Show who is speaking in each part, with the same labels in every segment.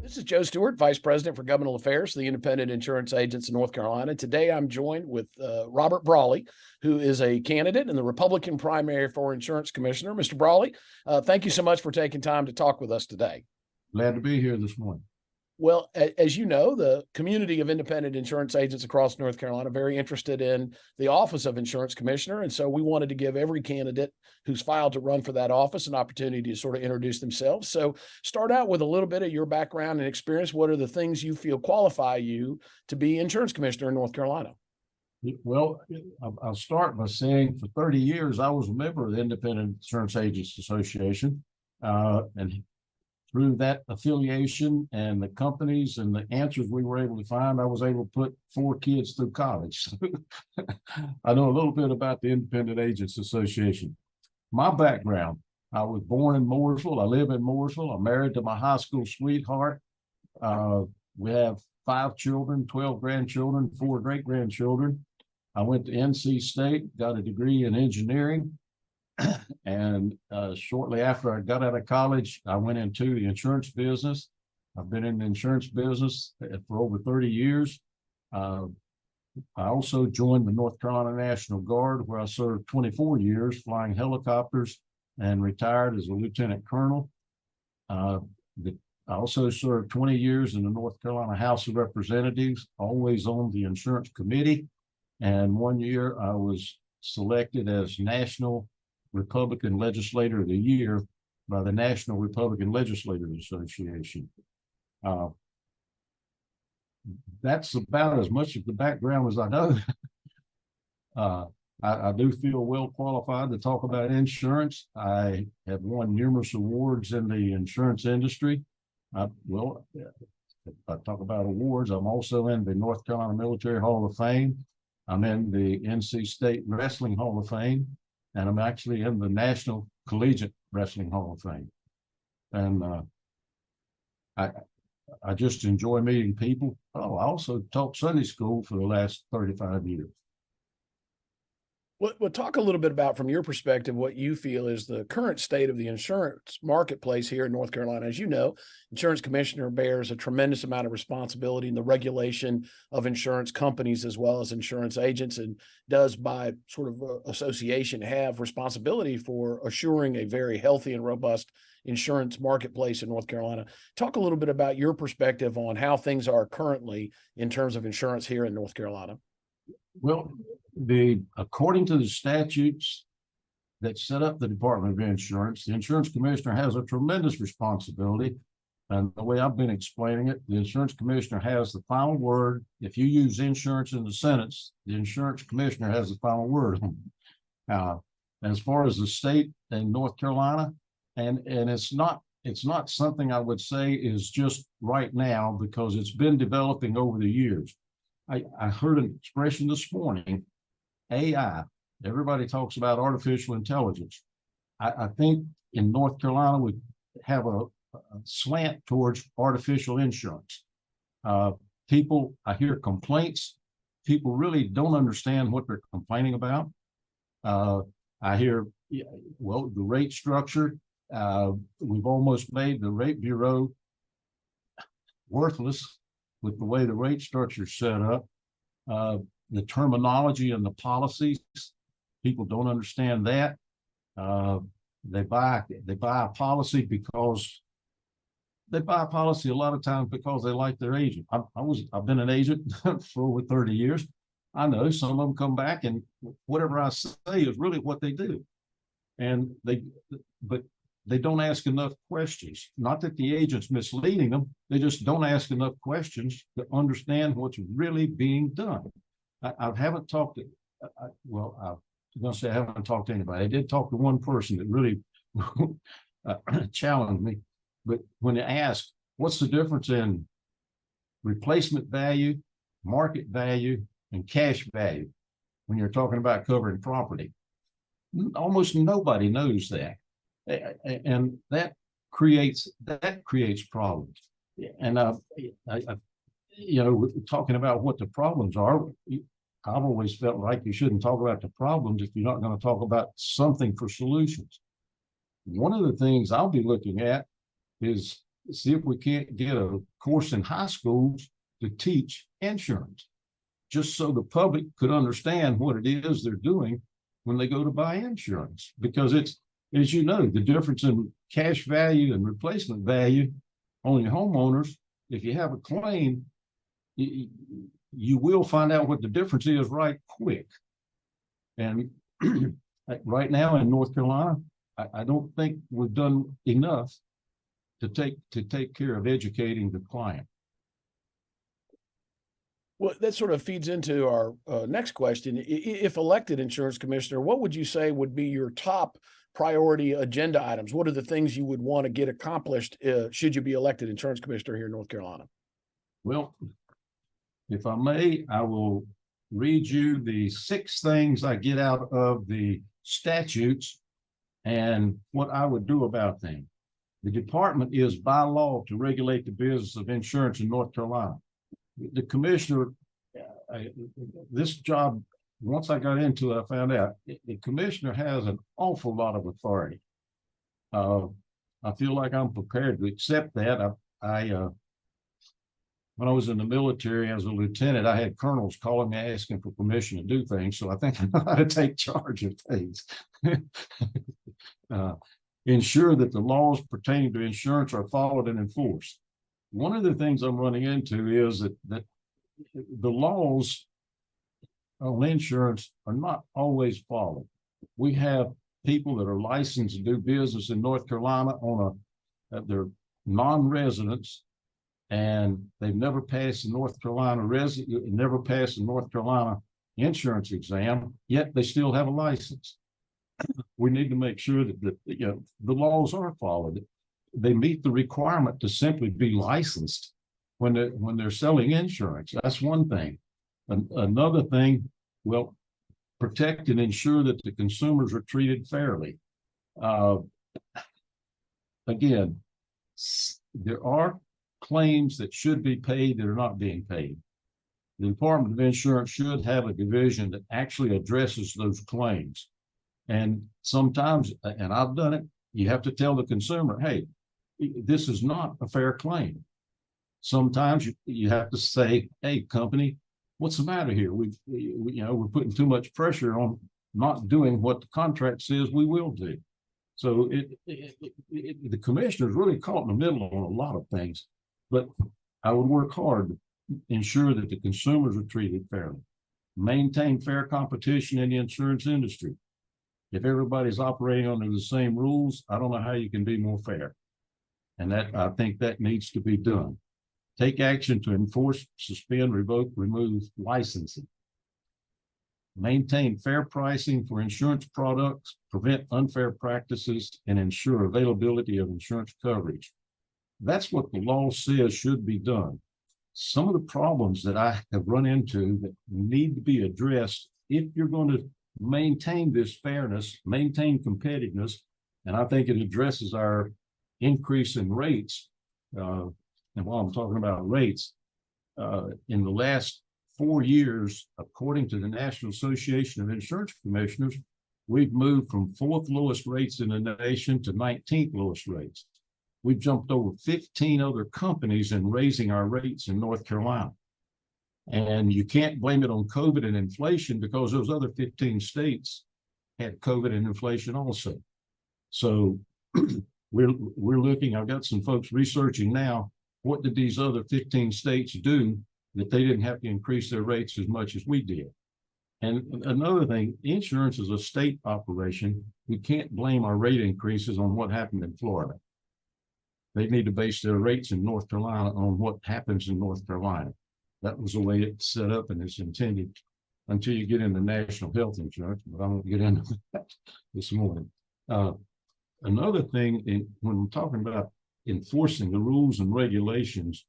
Speaker 1: This is Joe Stewart, Vice President for Governmental Affairs for the Independent Insurance Agents in North Carolina. Today, I'm joined with Robert Brawley, who is a candidate in the Republican primary for Insurance Commissioner. Mr. Brawley, thank you so much for taking time to talk with us today.
Speaker 2: Glad to be here this morning.
Speaker 1: Well, as you know, the community of independent insurance agents across North Carolina are very interested in the office of Insurance Commissioner. And so we wanted to give every candidate who's filed to run for that office an opportunity to sort of introduce themselves. So start out with a little bit of your background and experience. What are the things you feel qualify you to be Insurance Commissioner in North Carolina?
Speaker 2: Well, I'll start by saying for 30 years, I was a member of the Independent Insurance Agents Association. And through that affiliation and the companies and the answers we were able to find, I was able to put 4 kids through college. I know a little bit about the Independent Agents Association. My background, I was born in Mooresville. I live in Mooresville. I'm married to my high school sweetheart. We have 5 children, 12 grandchildren, 4 great-grandchildren. I went to NC State, got a degree in engineering. And shortly after I got out of college, I went into the insurance business. I've been in the insurance business for over 30 years. I also joined the North Carolina National Guard, where I served 24 years flying helicopters and retired as a lieutenant colonel. I also served 20 years in the North Carolina House of Representatives, always on the insurance committee. And 1 year I was selected as National Republican Legislator of the Year by the National Republican Legislators Association. That's about as much of the background as I know. I do feel well qualified to talk about insurance. I have won numerous awards in the insurance industry. If I talk about awards, I'm also in the North Carolina Military Hall of Fame. I'm in the NC State Wrestling Hall of Fame. And I'm actually in the National Collegiate Wrestling Hall of Fame. And I just enjoy meeting people. Oh, I also taught Sunday school for the last 35 years.
Speaker 1: Well, talk a little bit about, from your perspective, what you feel is the current state of the insurance marketplace here in North Carolina. As you know, Insurance Commissioner bears a tremendous amount of responsibility in the regulation of insurance companies as well as insurance agents, and does, by sort of association, have responsibility for assuring a very healthy and robust insurance marketplace in North Carolina. Talk a little bit about your perspective on how things are currently in terms of insurance here in North Carolina.
Speaker 2: Well, according to the statutes that set up the Department of Insurance, the Insurance Commissioner has a tremendous responsibility. And the way I've been explaining it, the Insurance Commissioner has the final word. If you use insurance in the sentence, the Insurance Commissioner has the final word. As far as the state in North Carolina, and it's not something I would say is just right now, because it's been developing over the years. I heard an expression this morning, AI. Everybody talks about artificial intelligence. I think in North Carolina, we have a slant towards artificial insurance. I hear complaints. People really don't understand what they're complaining about. I hear, well, the rate structure, we've almost made the rate bureau worthless with the way the rate structure is set up. The terminology and the policies, people don't understand that. They buy a policy because they buy a policy a lot of times because they like their agent. I've been an agent for over 30 years. I know some of them come back and whatever I say is really what they do. And but they don't ask enough questions. Not that the agent's misleading them, they just don't ask enough questions to understand what's really being done. I haven't talked to, I was going to say I haven't talked to anybody. I did talk to one person that really challenged me. But when they ask, what's the difference in replacement value, market value, and cash value when you're talking about covering property? Almost nobody knows that. And that creates problems. And talking about what the problems are, I've always felt like you shouldn't talk about the problems if you're not going to talk about something for solutions. One of the things I'll be looking at is see if we can't get a course in high schools to teach insurance, just so the public could understand what it is they're doing when they go to buy insurance. Because it's, as you know, the difference in cash value and replacement value on your homeowners, if you have a claim, you will find out what the difference is right quick. And right now in North Carolina, I don't think we've done enough to take care of educating the client.
Speaker 1: Well, that sort of feeds into our next question. If elected insurance commissioner, what would you say would be your top priority agenda items? What are the things you would want to get accomplished should you be elected insurance commissioner here in North Carolina?
Speaker 2: Well, if I may, I will read you the 6 things I get out of the statutes and what I would do about them. The department is by law to regulate the business of insurance in North Carolina. The commissioner, this job, once I got into it, I found out the commissioner has an awful lot of authority. I feel like I'm prepared to accept that. When I was in the military as a lieutenant, I had colonels calling me asking for permission to do things. So I think I know how to take charge of things. Ensure that the laws pertaining to insurance are followed and enforced. One of the things I'm running into is that the laws on insurance are not always followed. We have people that are licensed to do business in North Carolina on they're non-residents, and they've never passed the North Carolina insurance exam, yet they still have a license. We need to make sure that the laws are followed. They meet the requirement to simply be licensed when they're selling insurance. That's one thing. Another thing, well, protect and ensure that the consumers are treated fairly. Again, there are claims that should be paid that are not being paid. The Department of Insurance should have a division that actually addresses those claims. And sometimes, and I've done it, you have to tell the consumer, hey, this is not a fair claim. Sometimes you have to say, hey, company, what's the matter here? We're putting too much pressure on not doing what the contract says we will do. So the commissioner is really caught in the middle on a lot of things, but I would work hard to ensure that the consumers are treated fairly. Maintain fair competition in the insurance industry. If everybody's operating under the same rules, I don't know how you can be more fair. And I think that needs to be done. Take action to enforce, suspend, revoke, remove licensing. Maintain fair pricing for insurance products, prevent unfair practices, and ensure availability of insurance coverage. That's what the law says should be done. Some of the problems that I have run into that need to be addressed if you're going to maintain this fairness, maintain competitiveness, and I think it addresses our increase in rates. And while I'm talking about rates, in the last 4 years, according to the National Association of Insurance Commissioners, we've moved from 4th lowest rates in the nation to 19th lowest rates. We've jumped over 15 other companies in raising our rates in North Carolina. And you can't blame it on COVID and inflation because those other 15 states had COVID and inflation also. So we're looking, I've got some folks researching now, what did these other 15 states do that they didn't have to increase their rates as much as we did? And another thing, insurance is a state operation. We can't blame our rate increases on what happened in Florida. They need to base their rates in North Carolina on what happens in North Carolina. That was the way it's set up and it's intended until you get into national health insurance, but I won't get into that this morning. Another thing, when we're talking about enforcing the rules and regulations,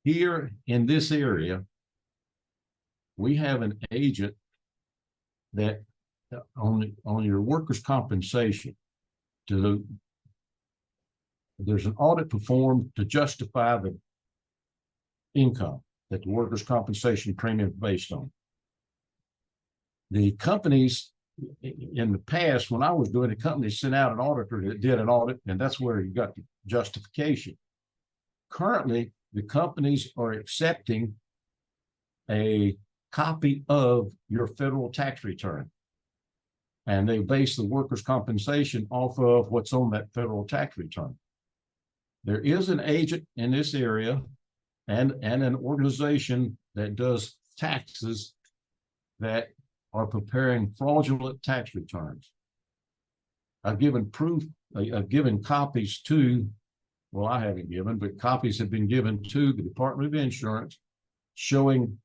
Speaker 2: here in this area, we have an agent that on your workers' compensation, there's an audit performed to justify the income that the workers' compensation premium is based on. The companies in the past, when I was doing it, companies sent out an auditor that did an audit, and that's where you got the justification. Currently, the companies are accepting a copy of your federal tax return, and they base the workers' compensation off of what's on that federal tax return. There is an agent in this area and an organization that does taxes that are preparing fraudulent tax returns. I've given proof, I've given copies to, well, I haven't given, but copies have been given to the Department of Insurance showing,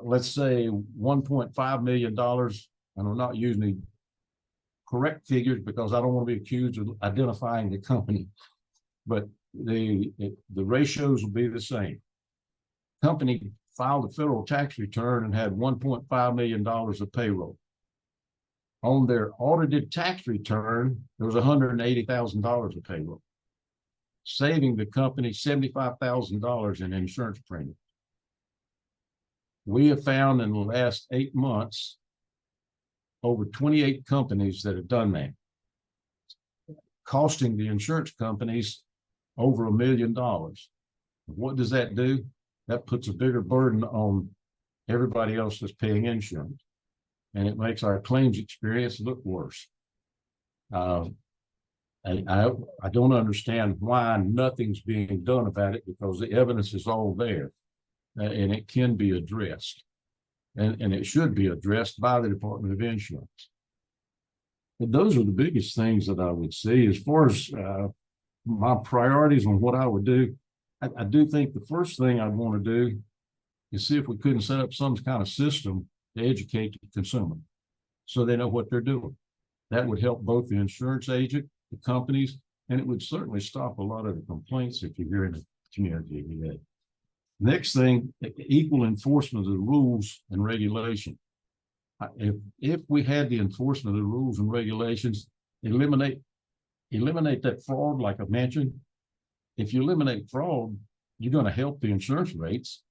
Speaker 2: let's say, $1.5 million. And I'm not using the correct figures because I don't want to be accused of identifying the company, but the ratios will be the same. Company filed a federal tax return and had $1.5 million of payroll. On their audited tax return, there was $180,000 of payroll, saving the company $75,000 in insurance premiums. We have found in the last 8 months over 28 companies that have done that, costing the insurance companies over $1 million. What does that do? That puts a bigger burden on everybody else that's paying insurance, and it makes our claims experience look worse. I don't understand why nothing's being done about it, because the evidence is all there, and it can be addressed, and it should be addressed by the Department of Insurance. But those are the biggest things that I would see as far as my priorities on what I would do. I do think the first thing I'd want to do is see if we couldn't set up some kind of system to educate the consumer so they know what they're doing. That would help both the insurance agent, the companies, and it would certainly stop a lot of the complaints that you hear in the community today. Next thing, equal enforcement of the rules and regulation. If we had the enforcement of the rules and regulations, eliminate that fraud, like I mentioned. If you eliminate fraud, you're going to help the insurance rates.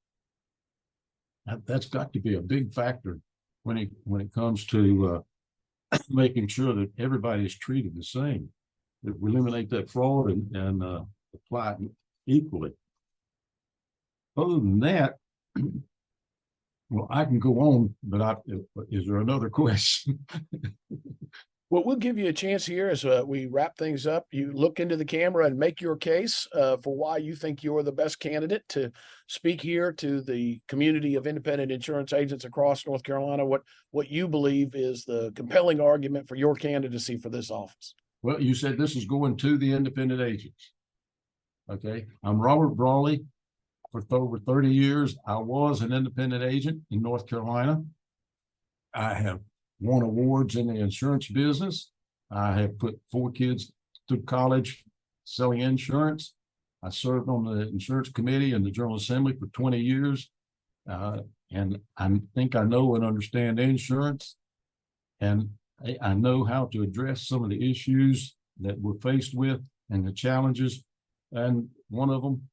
Speaker 2: That's got to be a big factor when it comes to making sure that everybody is treated the same. If we eliminate that fraud and apply it equally. Other than that, well, I can go on, but is there another question?
Speaker 1: Well, we'll give you a chance here as we wrap things up. You look into the camera and make your case for why you think you're the best candidate to speak here to the community of independent insurance agents across North Carolina. What you believe is the compelling argument for your candidacy for this office.
Speaker 2: Well, you said this is going to the independent agents. Okay, I'm Robert Brawley. For over 30 years, I was an independent agent in North Carolina. I have won awards in the insurance business. I have put 4 kids through college selling insurance. I served on the insurance committee and the General Assembly for 20 years. And I think I know and understand insurance. And I know how to address some of the issues that we're faced with and the challenges. And one of them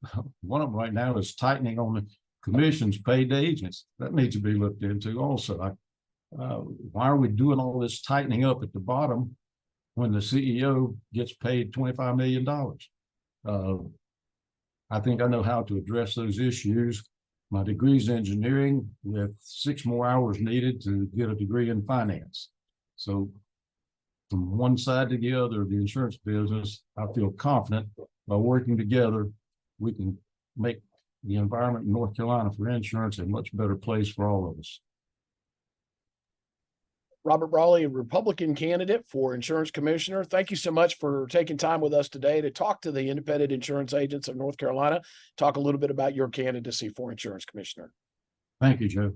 Speaker 2: right now is tightening on the commissions paid to agents. That needs to be looked into also. Why are we doing all this tightening up at the bottom when the CEO gets paid $25 million? I think I know how to address those issues. My degree is engineering with 6 more hours needed to get a degree in finance. So from one side to the other of the insurance business, I feel confident by working together, we can make the environment in North Carolina for insurance a much better place for all of us.
Speaker 1: Robert Brawley, a Republican candidate for insurance commissioner. Thank you so much for taking time with us today to talk to the independent insurance agents of North Carolina, talk a little bit about your candidacy for insurance commissioner.
Speaker 2: Thank you, Joe.